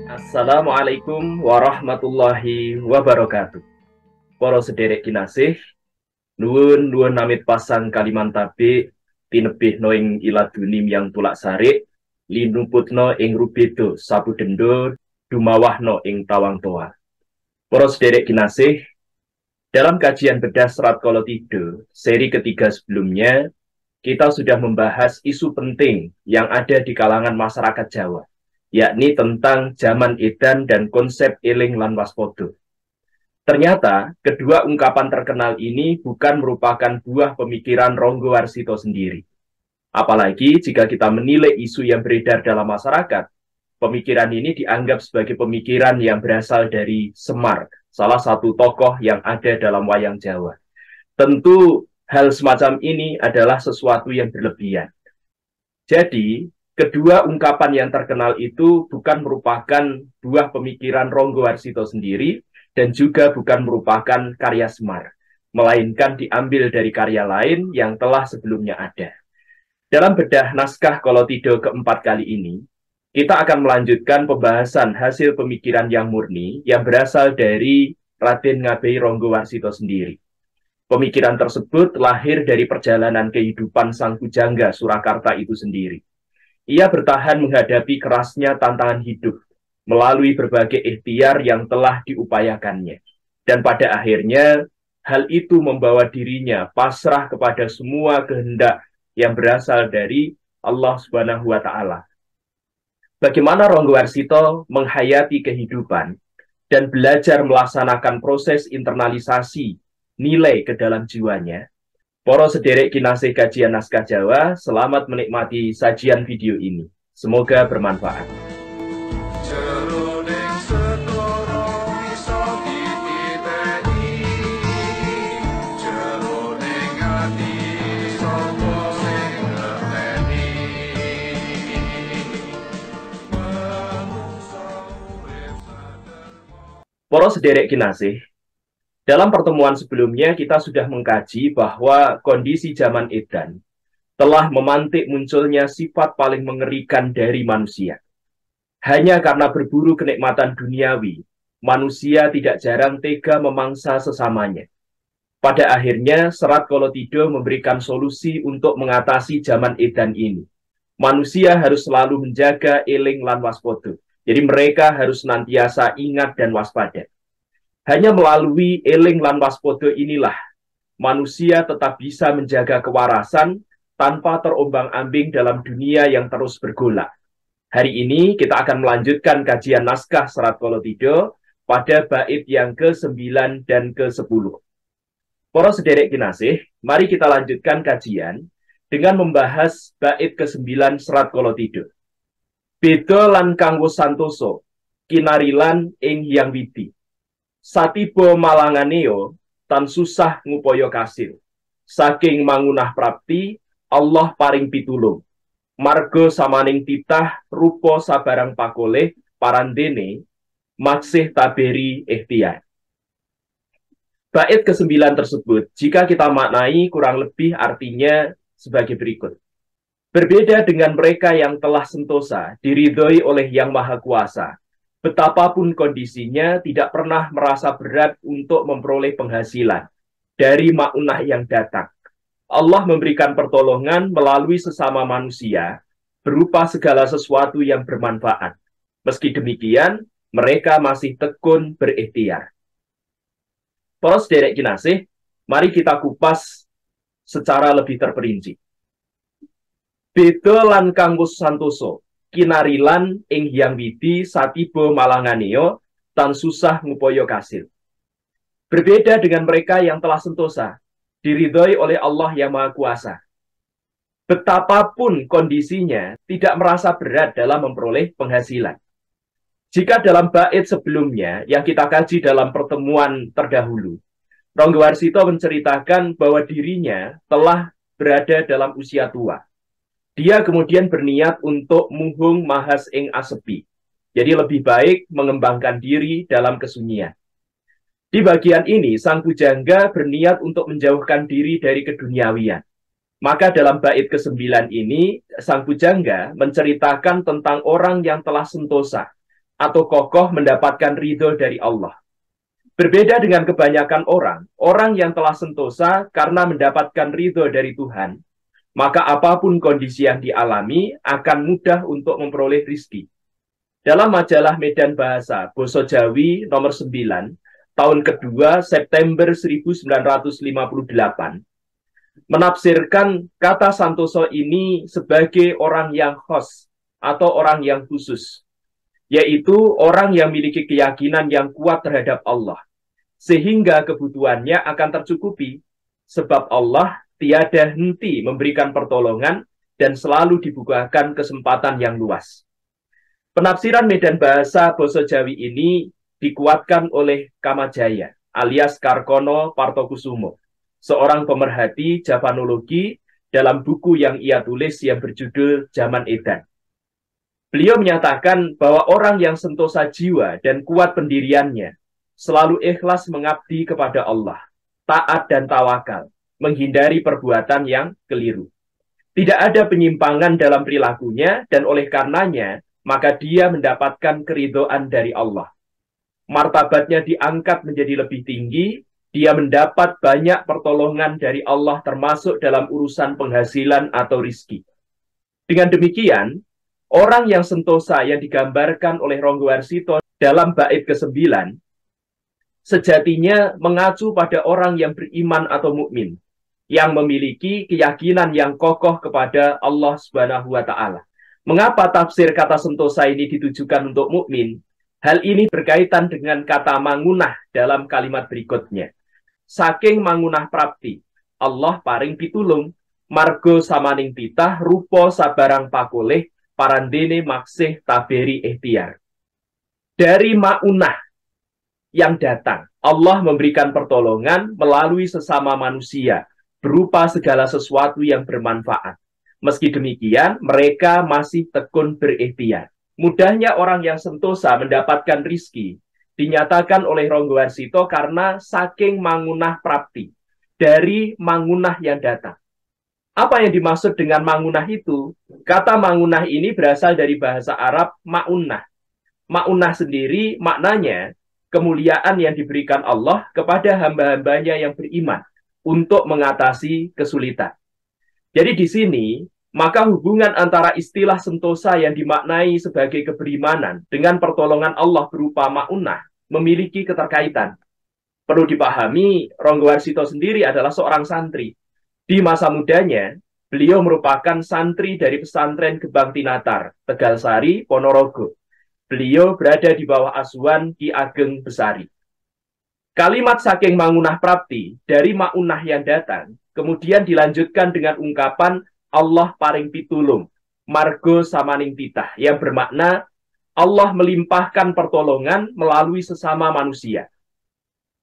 Assalamualaikum warahmatullahi wabarakatuh. Para sederek kinasih, nuwun namit pasang kalimantabe tinebihno ing iladuni yang tulak sarik, linuputno ing rubedo sabudendo dumawahno ing tawang toa. Para sederek kinasih, dalam kajian bedah Serat Qolatido seri ketiga sebelumnya, kita sudah membahas isu penting yang ada di kalangan masyarakat Jawa, yakni tentang zaman edan dan konsep eling lan waspodo. Ternyata, kedua ungkapan terkenal ini bukan merupakan buah pemikiran Ronggo Warsito sendiri. Apalagi jika kita menilai isu yang beredar dalam masyarakat, pemikiran ini dianggap sebagai pemikiran yang berasal dari Semar, salah satu tokoh yang ada dalam wayang Jawa. Tentu hal semacam ini adalah sesuatu yang berlebihan. Jadi, kedua ungkapan yang terkenal itu bukan merupakan buah pemikiran Ronggo Warsito sendiri dan juga bukan merupakan karya Semar, melainkan diambil dari karya lain yang telah sebelumnya ada. Dalam bedah naskah Qolatido keempat kali ini, kita akan melanjutkan pembahasan hasil pemikiran yang murni yang berasal dari Raden Ngabei Ronggo Warsito sendiri. Pemikiran tersebut lahir dari perjalanan kehidupan Sang Pujangga Surakarta itu sendiri. Ia bertahan menghadapi kerasnya tantangan hidup melalui berbagai ikhtiar yang telah diupayakannya. Dan pada akhirnya, hal itu membawa dirinya pasrah kepada semua kehendak yang berasal dari Allah Subhanahu wa Ta'ala. Bagaimana Ronggo Warsito menghayati kehidupan dan belajar melaksanakan proses internalisasi nilai ke dalam jiwanya. Para sederek kinasih kajian naskah Jawa, selamat menikmati sajian video ini. Semoga bermanfaat. Para sederek kinasih, dalam pertemuan sebelumnya kita sudah mengkaji bahwa kondisi zaman edan telah memantik munculnya sifat paling mengerikan dari manusia. Hanya karena berburu kenikmatan duniawi, manusia tidak jarang tega memangsa sesamanya. Pada akhirnya, Serat Qolatido memberikan solusi untuk mengatasi zaman edan ini. Manusia harus selalu menjaga eling lan waspodo. Jadi mereka harus senantiasa ingat dan waspada. Hanya melalui eling lan waspodo inilah manusia tetap bisa menjaga kewarasan tanpa terombang-ambing dalam dunia yang terus bergolak. Hari ini kita akan melanjutkan kajian naskah Serat Qolatido pada bait yang ke-9 dan ke-10. Para sederek kinasih, mari kita lanjutkan kajian dengan membahas bait ke-9 Serat Qolatido. Beda lan kanggo santoso, kinarilan ing hyang widi. Satibo malanganeo, tan susah ngupaya kasil. Saking mangunah prapti, Allah paring pitulung. Margo samaning titah, rupa sabarang pakoleh, parandene, maksih taberi ikhtiar. Bait ke-9 tersebut, jika kita maknai kurang lebih artinya sebagai berikut. Berbeda dengan mereka yang telah sentosa, diridhoi oleh Yang Maha Kuasa, betapapun kondisinya tidak pernah merasa berat untuk memperoleh penghasilan dari maunah yang datang. Allah memberikan pertolongan melalui sesama manusia, berupa segala sesuatu yang bermanfaat. Meski demikian, mereka masih tekun berikhtiar. Para sederek kinasih, mari kita kupas secara lebih terperinci. Beda lan kanggo santoso, kinarilan ing hyang widi satibo malanganeo tan susah ngupaya kasil. Berbeda dengan mereka yang telah sentosa, diridhoi oleh Allah yang Maha Kuasa. Betapapun kondisinya tidak merasa berat dalam memperoleh penghasilan. Jika dalam bait sebelumnya yang kita kaji dalam pertemuan terdahulu, Ronggo Warsito menceritakan bahwa dirinya telah berada dalam usia tua. Dia kemudian berniat untuk muhung mahas ing asepi. Jadi lebih baik mengembangkan diri dalam kesunyian. Di bagian ini, Sang Pujangga berniat untuk menjauhkan diri dari keduniawian. Maka dalam bait ke-9 ini, Sang Pujangga menceritakan tentang orang yang telah sentosa atau kokoh mendapatkan ridho dari Allah. Berbeda dengan kebanyakan orang, orang yang telah sentosa karena mendapatkan ridho dari Tuhan, maka apapun kondisi yang dialami akan mudah untuk memperoleh rizki. Dalam majalah Medan Bahasa Boso Jawi nomor 9, tahun kedua September 1958, menafsirkan kata santoso ini sebagai orang yang khos atau orang yang khusus, yaitu orang yang memiliki keyakinan yang kuat terhadap Allah, sehingga kebutuhannya akan tercukupi, sebab Allah tiada henti memberikan pertolongan dan selalu dibukakan kesempatan yang luas. Penafsiran Medan Bahasa Boso Jawi ini dikuatkan oleh Kamajaya alias Karkono Partokusumo, seorang pemerhati Javanologi dalam buku yang ia tulis yang berjudul Zaman Edan. Beliau menyatakan bahwa orang yang sentosa jiwa dan kuat pendiriannya selalu ikhlas mengabdi kepada Allah, taat dan tawakal, menghindari perbuatan yang keliru. Tidak ada penyimpangan dalam perilakunya dan oleh karenanya maka dia mendapatkan keridhaan dari Allah. Martabatnya diangkat menjadi lebih tinggi, dia mendapat banyak pertolongan dari Allah termasuk dalam urusan penghasilan atau rizki. Dengan demikian, orang yang sentosa yang digambarkan oleh Ronggo Warsito dalam bait ke-9 sejatinya mengacu pada orang yang beriman atau mukmin, yang memiliki keyakinan yang kokoh kepada Allah Subhanahu wa Ta'ala. Mengapa tafsir kata sentosa ini ditujukan untuk mukmin? Hal ini berkaitan dengan kata mangunah dalam kalimat berikutnya. Saking mangunah prapti, Allah paring pitulung, margo samaning titah, rupo sabarang pakoleh, parandene maksih taberi ikhtiar. Dari maunah yang datang, Allah memberikan pertolongan melalui sesama manusia, berupa segala sesuatu yang bermanfaat. Meski demikian, mereka masih tekun berikhtiar. Mudahnya orang yang sentosa mendapatkan rizki dinyatakan oleh Ronggo Warsito karena saking mangunah prapti, dari mangunah yang datang. Apa yang dimaksud dengan mangunah itu? Kata mangunah ini berasal dari bahasa Arab ma'unah. Ma'unah sendiri maknanya kemuliaan yang diberikan Allah kepada hamba-hambanya yang beriman untuk mengatasi kesulitan. Jadi di sini, maka hubungan antara istilah sentosa yang dimaknai sebagai keberimanan dengan pertolongan Allah berupa ma'unah memiliki keterkaitan. Perlu dipahami, Ronggo Warsito sendiri adalah seorang santri. Di masa mudanya, beliau merupakan santri dari pesantren Gebang Tinatar, Tegalsari, Ponorogo. Beliau berada di bawah asuhan Ki Ageng Besari. Kalimat saking mangunah prapti dari ma'unah yang datang kemudian dilanjutkan dengan ungkapan Allah paring pitulung, margo samaning titah, yang bermakna Allah melimpahkan pertolongan melalui sesama manusia.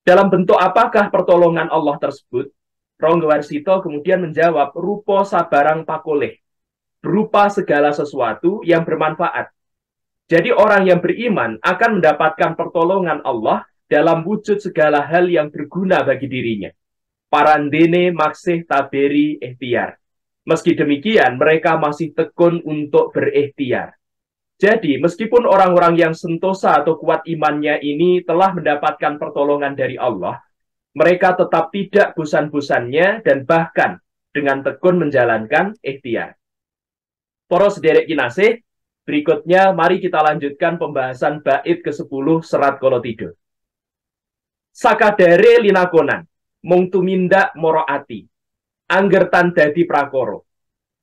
Dalam bentuk apakah pertolongan Allah tersebut? Ronggo Warsito kemudian menjawab, rupo sabarang pakoleh, berupa segala sesuatu yang bermanfaat. Jadi orang yang beriman akan mendapatkan pertolongan Allah dalam wujud segala hal yang berguna bagi dirinya. Parandene maksih taberi ikhtiar. Meski demikian, mereka masih tekun untuk berikhtiar. Jadi, meskipun orang-orang yang sentosa atau kuat imannya ini telah mendapatkan pertolongan dari Allah, mereka tetap tidak bosan-bosannya dan bahkan dengan tekun menjalankan ikhtiar. Para sederek kinasih, berikutnya mari kita lanjutkan pembahasan bait ke-10 Serat Kolotido. Sakadare linakonan, mung tumindak moroati, angger tan dadi prakoro,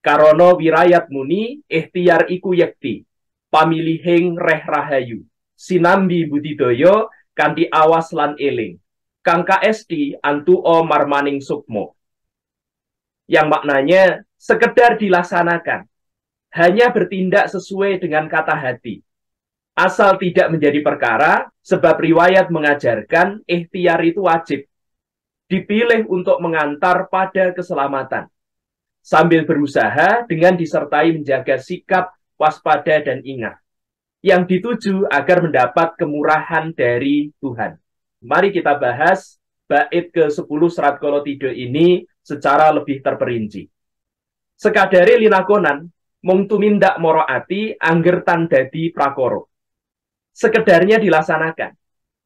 karono wirayat muni, ikhtiar iku yekti, pamilihing reh rahayu, sinambi budidoyo, kanthi awas lan eling, kang KSD antuo marmaning sukmo. Yang maknanya, sekedar dilaksanakan, hanya bertindak sesuai dengan kata hati, asal tidak menjadi perkara, sebab riwayat mengajarkan ikhtiar itu wajib, dipilih untuk mengantar pada keselamatan, sambil berusaha dengan disertai menjaga sikap, waspada, dan ingat, yang dituju agar mendapat kemurahan dari Tuhan. Mari kita bahas bait ke-10 Serat Kolotido ini secara lebih terperinci. Sekadare linakonan mung tumindak moro ati angger tan dadi prakara. Sekedarnya dilaksanakan,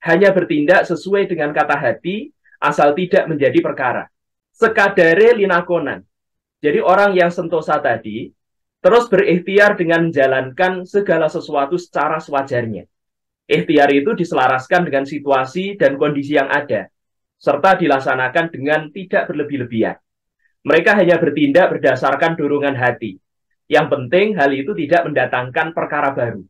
hanya bertindak sesuai dengan kata hati, asal tidak menjadi perkara. Sekadare linakonan. Jadi orang yang sentosa tadi, terus berikhtiar dengan menjalankan segala sesuatu secara sewajarnya. Ikhtiar itu diselaraskan dengan situasi dan kondisi yang ada, serta dilaksanakan dengan tidak berlebih-lebihan. Mereka hanya bertindak berdasarkan dorongan hati. Yang penting hal itu tidak mendatangkan perkara baru.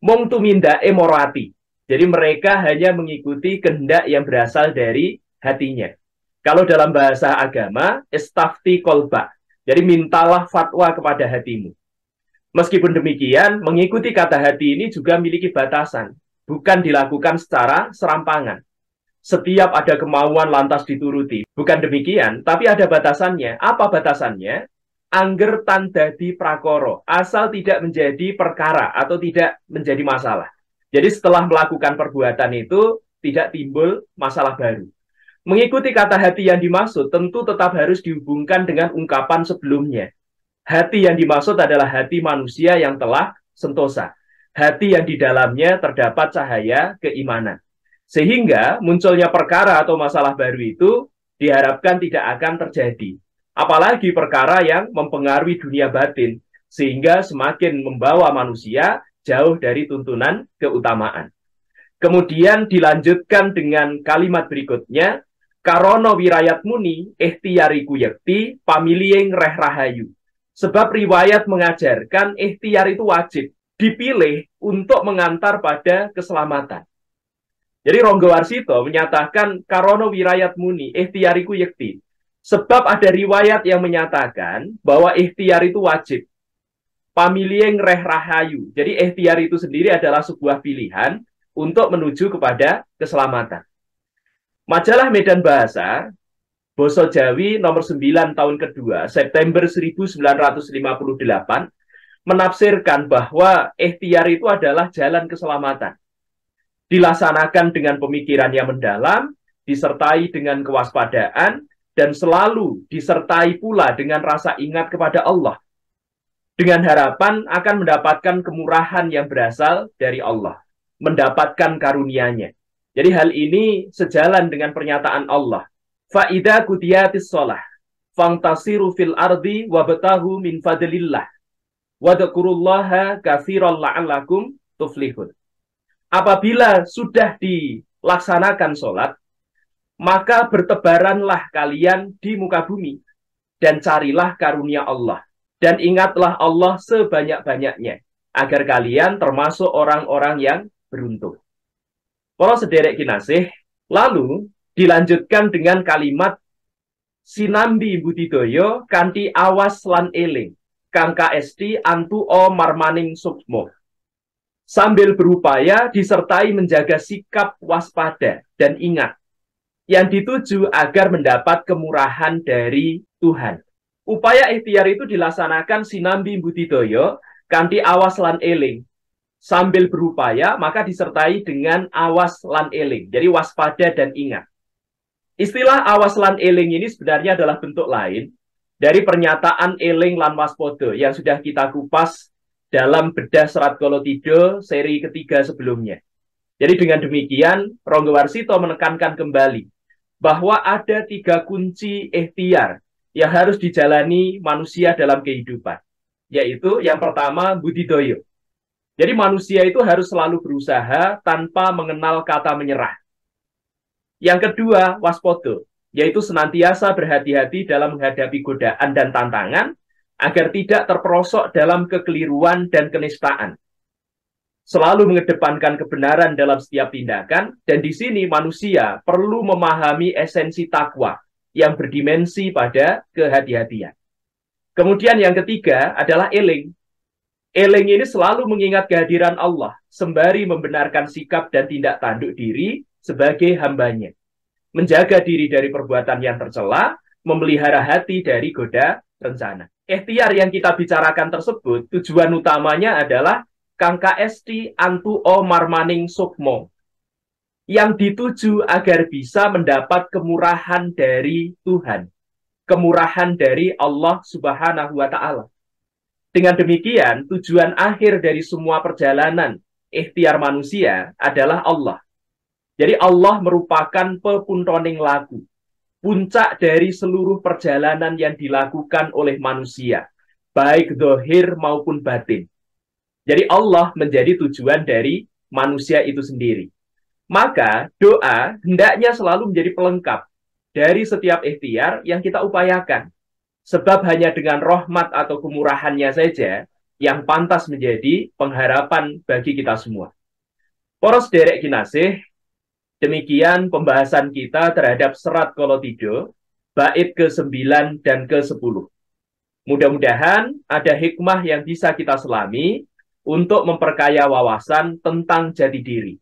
Mung tuminda emorati. Jadi mereka hanya mengikuti kehendak yang berasal dari hatinya. Kalau dalam bahasa agama, istafti kolba. Jadi mintalah fatwa kepada hatimu. Meskipun demikian, mengikuti kata hati ini juga memiliki batasan. Bukan dilakukan secara serampangan. Setiap ada kemauan lantas dituruti. Bukan demikian, tapi ada batasannya. Apa batasannya? Angger tan dadi prakara, asal tidak menjadi perkara atau tidak menjadi masalah. Jadi setelah melakukan perbuatan itu tidak timbul masalah baru. Mengikuti kata hati yang dimaksud tentu tetap harus dihubungkan dengan ungkapan sebelumnya. Hati yang dimaksud adalah hati manusia yang telah sentosa. Hati yang di dalamnya terdapat cahaya keimanan. Sehingga munculnya perkara atau masalah baru itu diharapkan tidak akan terjadi. Apalagi perkara yang mempengaruhi dunia batin, sehingga semakin membawa manusia jauh dari tuntunan keutamaan. Kemudian dilanjutkan dengan kalimat berikutnya, karono wirayat muni, ikhtiariku yakti, pamiliyeng reh rahayu. Sebab riwayat mengajarkan ikhtiar itu wajib, dipilih untuk mengantar pada keselamatan. Jadi Ronggo Warsito menyatakan, karono wirayat muni, ikhtiariku yakti. Sebab ada riwayat yang menyatakan bahwa ikhtiar itu wajib. Pamiliyeng reh rahayu. Jadi ikhtiar itu sendiri adalah sebuah pilihan untuk menuju kepada keselamatan. Majalah Medan Bahasa, Boso Jawi nomor 9 tahun kedua, September 1958, menafsirkan bahwa ikhtiar itu adalah jalan keselamatan. Dilaksanakan dengan pemikiran yang mendalam, disertai dengan kewaspadaan, dan selalu disertai pula dengan rasa ingat kepada Allah. Dengan harapan akan mendapatkan kemurahan yang berasal dari Allah. Mendapatkan karunia-Nya. Jadi hal ini sejalan dengan pernyataan Allah. Fa'idha kudiyatis sholah. Fangtasiru fil ardi wabtahu min fadlillah. Wadkurullaha katsiran la'allakum tuflihun. Apabila sudah dilaksanakan sholat, maka bertebaranlah kalian di muka bumi dan carilah karunia Allah. Dan ingatlah Allah sebanyak-banyaknya agar kalian termasuk orang-orang yang beruntung. Para sederek kinasih, lalu dilanjutkan dengan kalimat sinambi budidaya kanthi awas lan eling kang kaesti antu o marmaning sukmo. Sambil berupaya disertai menjaga sikap waspada dan ingat yang dituju agar mendapat kemurahan dari Tuhan. Upaya ikhtiar itu dilaksanakan sinambi budidaya kanthi awas lan eling. Sambil berupaya maka disertai dengan awas lan eling. Jadi waspada dan ingat. Istilah awas lan eling ini sebenarnya adalah bentuk lain dari pernyataan eling lan waspada yang sudah kita kupas dalam bedah Serat Kolotido seri ketiga sebelumnya. Jadi dengan demikian Ronggo Warsito menekankan kembali bahwa ada 3 kunci ikhtiar yang harus dijalani manusia dalam kehidupan. Yaitu yang pertama budidaya. Jadi manusia itu harus selalu berusaha tanpa mengenal kata menyerah. Yang kedua waspada, yaitu senantiasa berhati-hati dalam menghadapi godaan dan tantangan agar tidak terperosok dalam kekeliruan dan kenistaan. Selalu mengedepankan kebenaran dalam setiap tindakan, dan di sini manusia perlu memahami esensi takwa yang berdimensi pada kehati-hatian. Kemudian yang ketiga adalah eling. Eling ini selalu mengingat kehadiran Allah, sembari membenarkan sikap dan tindak tanduk diri sebagai hambanya. Menjaga diri dari perbuatan yang tercela, memelihara hati dari goda rencana. Ikhtiar yang kita bicarakan tersebut, tujuan utamanya adalah kang kaesti antu o marmaning sukmo, yang dituju agar bisa mendapat kemurahan dari Tuhan. kemurahan dari Allah Subhanahu wa Ta'ala. Dengan demikian, tujuan akhir dari semua perjalanan ikhtiar manusia adalah Allah. Jadi Allah merupakan pepuntoning laku, puncak dari seluruh perjalanan yang dilakukan oleh manusia, baik zahir maupun batin. Jadi Allah menjadi tujuan dari manusia itu sendiri. Maka doa hendaknya selalu menjadi pelengkap dari setiap ikhtiar yang kita upayakan. Sebab hanya dengan rahmat atau kemurahannya saja yang pantas menjadi pengharapan bagi kita semua. Para sederek kinasih, demikian pembahasan kita terhadap serat Qolatido, bait ke-9 dan ke-10. Mudah-mudahan ada hikmah yang bisa kita selami untuk memperkaya wawasan tentang jati diri.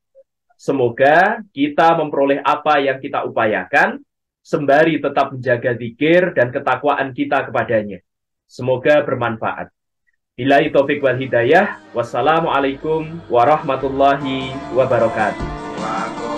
Semoga kita memperoleh apa yang kita upayakan, sembari tetap menjaga zikir dan ketakwaan kita kepadanya. Semoga bermanfaat. Billahi taufiq wal hidayah. Wassalamualaikum warahmatullahi wabarakatuh.